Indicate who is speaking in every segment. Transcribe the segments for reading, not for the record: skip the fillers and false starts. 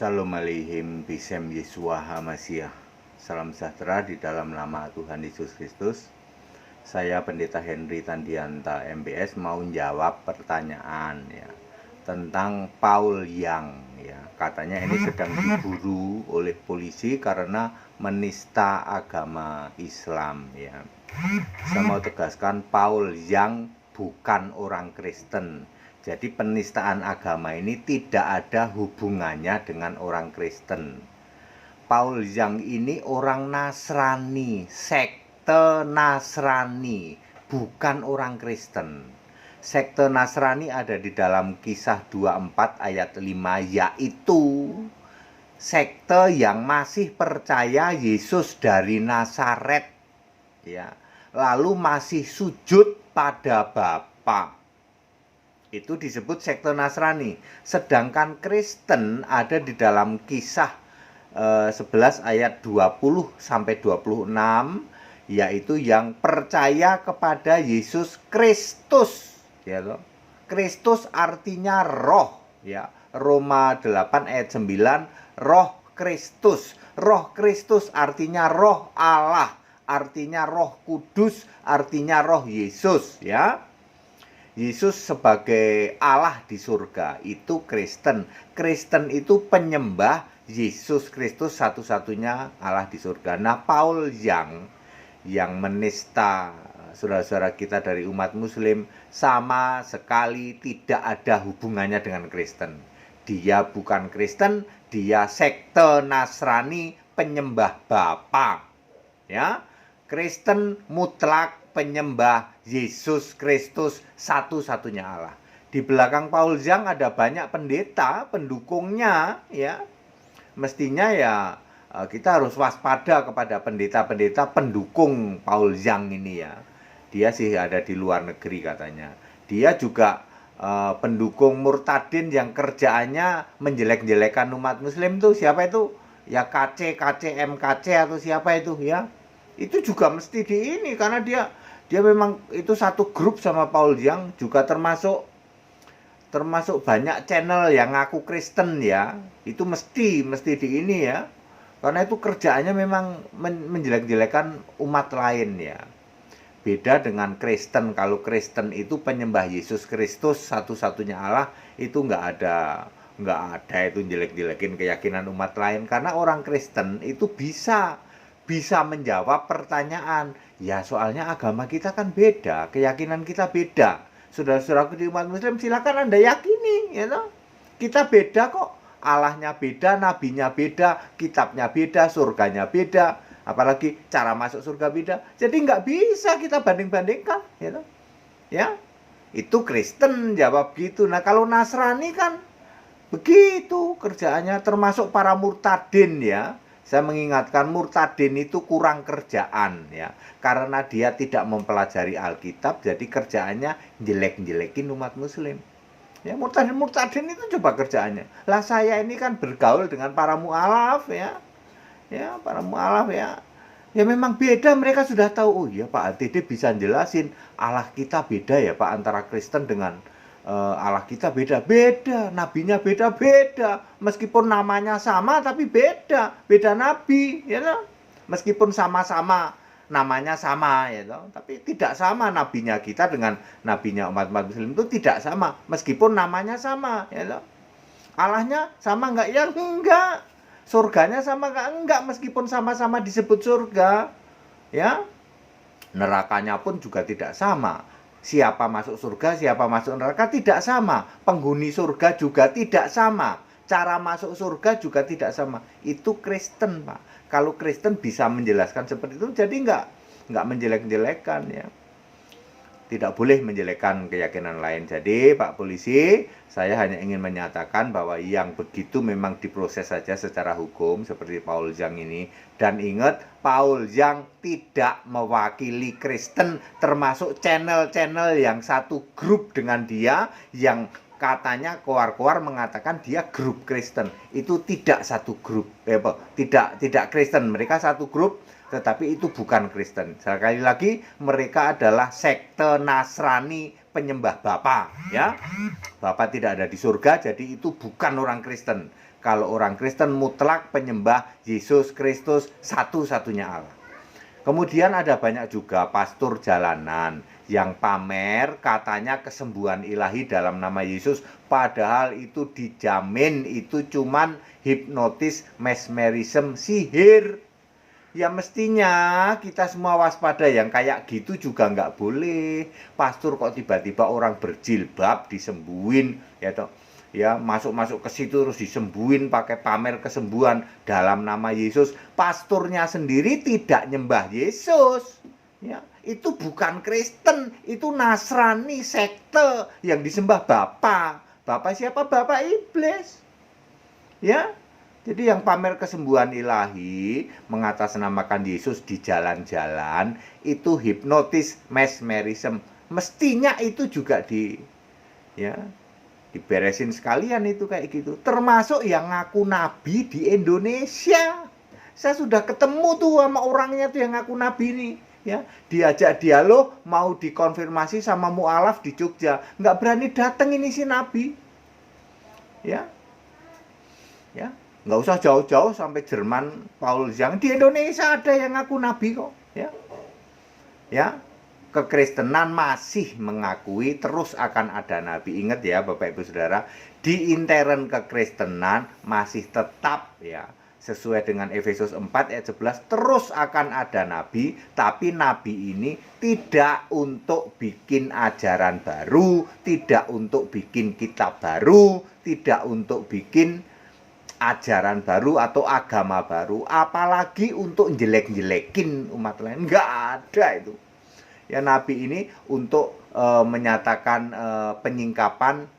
Speaker 1: Shalom Aleihim Bisem Yesua HaMasiah. Salam sejahtera di dalam nama Tuhan Yesus Kristus. Saya Pendeta Henry Tandianta MBS mau jawab pertanyaan ya tentang Paul Yang ya. Katanya ini sedang diburu oleh polisi karena menista agama Islam ya. Saya mau tegaskan Paul Yang bukan orang Kristen. Jadi penistaan agama ini tidak ada hubungannya dengan orang Kristen. Paul Yang ini orang Nasrani, sekte Nasrani, bukan orang Kristen. Sekte Nasrani ada di dalam Kisah 24 ayat 5, yaitu sekte yang masih percaya Yesus dari Nazaret ya, lalu masih sujud pada Bapa. Itu disebut sekte Nasrani. Sedangkan Kristen ada di dalam Kisah 11 ayat 20 sampai 26, yaitu yang percaya kepada Yesus Kristus ya loh. Kristus artinya roh ya. Roma 8 ayat 9, roh Kristus. Roh Kristus artinya roh Allah, artinya roh kudus, artinya roh Yesus ya. Yesus sebagai Allah di surga itu Kristen. Kristen itu penyembah Yesus Kristus satu-satunya Allah di surga. Nah, Paul yang menista saudara-saudara kita dari umat Muslim sama sekali tidak ada hubungannya dengan Kristen. Dia bukan Kristen, dia sekte Nasrani penyembah Bapa. Ya. Kristen mutlak penyembah Yesus Kristus satu-satunya Allah. Di belakang Paul Yang ada banyak pendeta, pendukungnya ya. Mestinya ya kita harus waspada kepada pendeta-pendeta pendukung Paul Yang ini ya. Dia sih ada di luar negeri katanya. Dia juga pendukung murtadin yang kerjaannya menjelek-jelekan umat Muslim tuh. Siapa itu? Ya KC, MKC atau siapa itu ya. Itu juga mesti di ini karena dia memang itu satu grup sama Paul Yang, juga termasuk banyak channel yang ngaku Kristen ya. Itu mesti di ini ya. Karena itu kerjaannya memang menjelek-jelekan umat lain ya. Beda dengan Kristen. Kalau Kristen itu penyembah Yesus Kristus satu-satunya Allah, itu nggak ada itu jelek-jelekin keyakinan umat lain. Karena orang Kristen itu bisa menjawab pertanyaan. Ya soalnya agama kita kan beda, keyakinan kita beda. Saudara-saudaraku di umat Muslim silakan Anda yakini ya toh. Kita beda kok. Allahnya beda, nabinya beda, kitabnya beda, surganya beda, apalagi cara masuk surga beda. Jadi nggak bisa kita banding-bandingkan ya toh. Ya. Itu Kristen jawab gitu. Nah, kalau Nasrani kan begitu kerjaannya, termasuk para murtadin ya. Saya mengingatkan murtadin itu kurang kerjaan ya. Karena dia tidak mempelajari Alkitab, jadi kerjaannya jelek-jelekin umat Muslim. Ya, murtadin itu coba kerjaannya. Lah saya ini kan bergaul dengan para mu'alaf ya. Ya, para mu'alaf ya. Ya memang beda, mereka sudah tahu. Oh iya Pak ATD bisa jelasin Allah kita beda ya Pak, antara Kristen dengan Allah kita beda-beda, nabinya beda-beda, meskipun namanya sama tapi beda nabi, ya toh. Meskipun sama-sama namanya sama, ya toh, tapi tidak sama nabinya kita dengan nabinya umat Muslim itu tidak sama, meskipun namanya sama, ya toh. Allahnya sama enggak? Ya enggak. Surganya sama enggak, meskipun sama-sama disebut surga, ya. Nerakanya pun juga tidak sama. Siapa masuk surga, siapa masuk neraka tidak sama. Penghuni surga juga tidak sama. Cara masuk surga juga tidak sama. Itu Kristen, Pak. Kalau Kristen bisa menjelaskan seperti itu, jadi enggak menjelek-jelekan ya. Tidak boleh menjelekkan keyakinan lain. Jadi Pak Polisi, saya hanya ingin menyatakan bahwa yang begitu memang diproses saja secara hukum seperti Paul Yang ini. Dan ingat, Paul Yang tidak mewakili Kristen, termasuk channel-channel yang satu grup dengan dia yang katanya keluar-keluar mengatakan dia grup Kristen. Itu tidak satu grup, tidak Kristen. Mereka satu grup, tetapi itu bukan Kristen. Sekali lagi, mereka adalah sekte Nasrani penyembah Bapa, ya. Bapa tidak ada di surga, jadi itu bukan orang Kristen. Kalau orang Kristen mutlak penyembah Yesus Kristus satu-satunya Allah. Kemudian ada banyak juga pastor jalanan yang pamer katanya kesembuhan ilahi dalam nama Yesus, padahal itu dijamin itu cuman hipnotis, mesmerism, sihir. Ya mestinya kita semua waspada, yang kayak gitu juga nggak boleh. Pastor kok tiba-tiba orang berjilbab disembuhin, ya toh. Ya, masuk-masuk ke situ terus disembuhin pakai pamer kesembuhan dalam nama Yesus. Pastornya sendiri tidak nyembah Yesus. Ya, itu bukan Kristen, itu Nasrani, sekte yang disembah Bapa. Bapa siapa? Bapa iblis. Ya. Jadi yang pamer kesembuhan ilahi, mengatasnamakan Yesus di jalan-jalan, itu hipnotis, mesmerism. Mestinya itu juga diberesin sekalian itu kayak gitu. Termasuk yang ngaku nabi di Indonesia. Saya sudah ketemu tuh sama orangnya tuh yang ngaku nabi ini, ya. Diajak dialog, mau dikonfirmasi sama mualaf di Jogja, nggak berani datang ini si nabi. Ya. Ya, nggak usah jauh-jauh sampai Jerman, Paul Zhang. Di Indonesia ada yang ngaku nabi kok, ya. Ya. Kekristenan masih mengakui terus akan ada nabi. Ingat ya Bapak Ibu Saudara, di intern kekristenan masih tetap, ya, sesuai dengan Efesus 4 ayat 11, terus akan ada nabi, tapi nabi ini tidak untuk bikin ajaran baru, tidak untuk bikin kitab baru, tidak untuk bikin ajaran baru atau agama baru, apalagi untuk jelek-jelekin umat lain. Nggak ada itu. Ya, nabi ini untuk menyatakan penyingkapan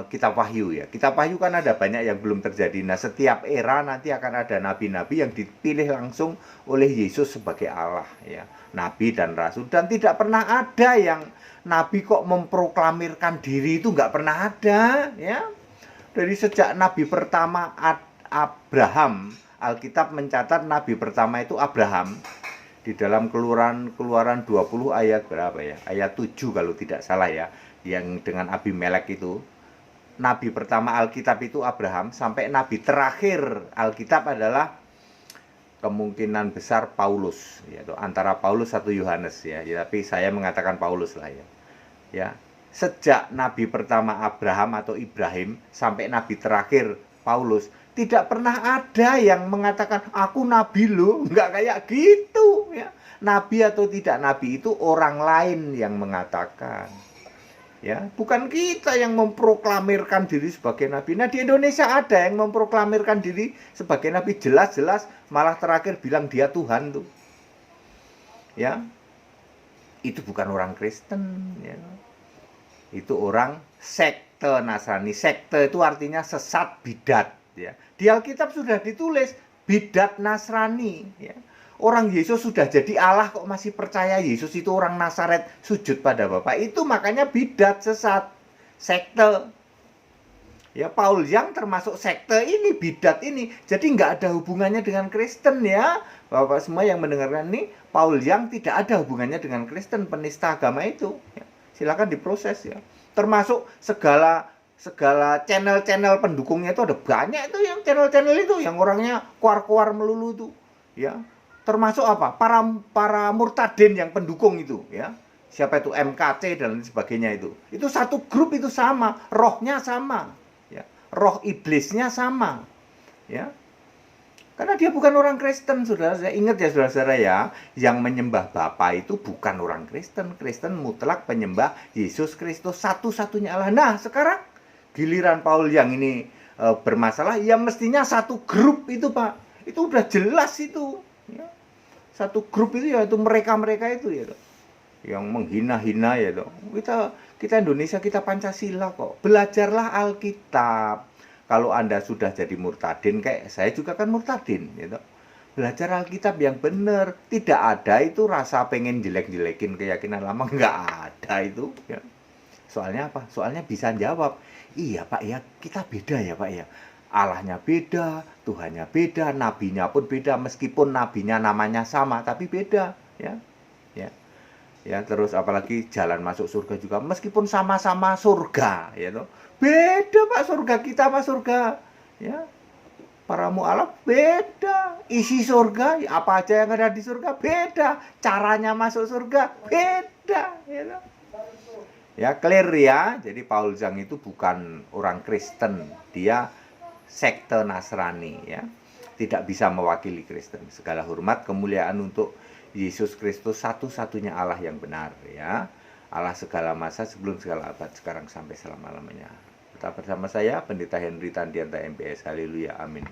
Speaker 1: kitab Wahyu, ya. Kitab Wahyu kan ada banyak yang belum terjadi. Nah, setiap era nanti akan ada nabi-nabi yang dipilih langsung oleh Yesus sebagai Allah, ya. Nabi dan rasul, dan tidak pernah ada yang nabi kok memproklamirkan diri, itu nggak pernah ada, ya. Dari sejak nabi pertama Abraham, Alkitab mencatat nabi pertama itu Abraham. Di dalam keluaran 20 ayat berapa ya? Ayat 7 kalau tidak salah, ya. Yang dengan Abimelek itu. Nabi pertama Alkitab itu Abraham, sampai nabi terakhir Alkitab adalah kemungkinan besar Paulus, yaitu antara Paulus atau Yohanes, ya. Tapi saya mengatakan Paulus lah, ya. Ya. Sejak nabi pertama Abraham atau Ibrahim sampai nabi terakhir Paulus, tidak pernah ada yang mengatakan aku nabi loh, nggak kayak gitu, ya. Nabi atau tidak nabi itu orang lain yang mengatakan, ya, bukan kita yang memproklamirkan diri sebagai nabi. Nah, di Indonesia ada yang memproklamirkan diri sebagai nabi, jelas-jelas malah terakhir bilang dia Tuhan tuh, ya. Itu bukan orang Kristen, ya. Itu orang sekte Nasrani. Sekte itu artinya sesat, bidat, ya. Di Alkitab sudah ditulis bidat Nasrani, ya. Orang Yesus sudah jadi Allah kok masih percaya Yesus itu orang Nazaret, sujud pada Bapa. Itu makanya bidat, sesat, sekte. Ya, Paul yang termasuk sekte ini, bidat ini. Jadi nggak ada hubungannya dengan Kristen, ya. Bapak semua yang mendengarkan ini, Paul yang tidak ada hubungannya dengan Kristen, penista agama itu, ya. Silakan diproses, ya. Termasuk segala channel-channel pendukungnya itu ada banyak itu, yang channel-channel itu yang orangnya kuar-kuar melulu itu, ya. Termasuk apa? Para murtadin yang pendukung itu, ya. Siapa itu? MKC dan lain sebagainya itu. Itu satu grup, itu sama, rohnya sama, ya. Roh iblisnya sama, ya. Karena dia bukan orang Kristen, saudara. Saya ingat ya, saudara-saudara, ya, yang menyembah Bapa itu bukan orang Kristen. Kristen mutlak penyembah Yesus Kristus satu-satunya Allah. Nah, sekarang giliran Paul yang ini bermasalah, ya mestinya satu grup itu, Pak. Itu udah jelas itu, ya. Satu grup itu, yaitu mereka-mereka itu, ya, yang menghina-hina, ya. Kita Indonesia, kita Pancasila kok. Belajarlah Alkitab. Kalau Anda sudah jadi murtadin, kayak saya juga kan murtadin, gitu. Belajar Alkitab yang benar. Tidak ada itu rasa pengen jelek-jelekin keyakinan lama, nggak ada itu, ya. Soalnya apa? Soalnya bisa jawab, iya Pak ya, kita beda ya Pak ya. Allahnya beda, Tuhannya beda, nabinya pun beda, meskipun nabinya namanya sama, tapi beda, ya. Ya. Ya, terus apalagi jalan masuk surga juga meskipun sama-sama surga, ya toh. Beda Pak surga kita sama surga. Ya, para mualaf beda. Isi surga, apa aja yang ada di surga beda. Caranya masuk surga beda, ya toh. Ya, clear ya. Jadi Paul Zhang itu bukan orang Kristen, dia sekte Nasrani ya. Tidak bisa mewakili Kristen. Segala hormat kemuliaan untuk Yesus Kristus, satu-satunya Allah yang benar ya. Allah segala masa, sebelum segala abad, sekarang sampai selama-lamanya. Tetap bersama saya Pendeta Henry Tandianta MPS. Haleluya, amin.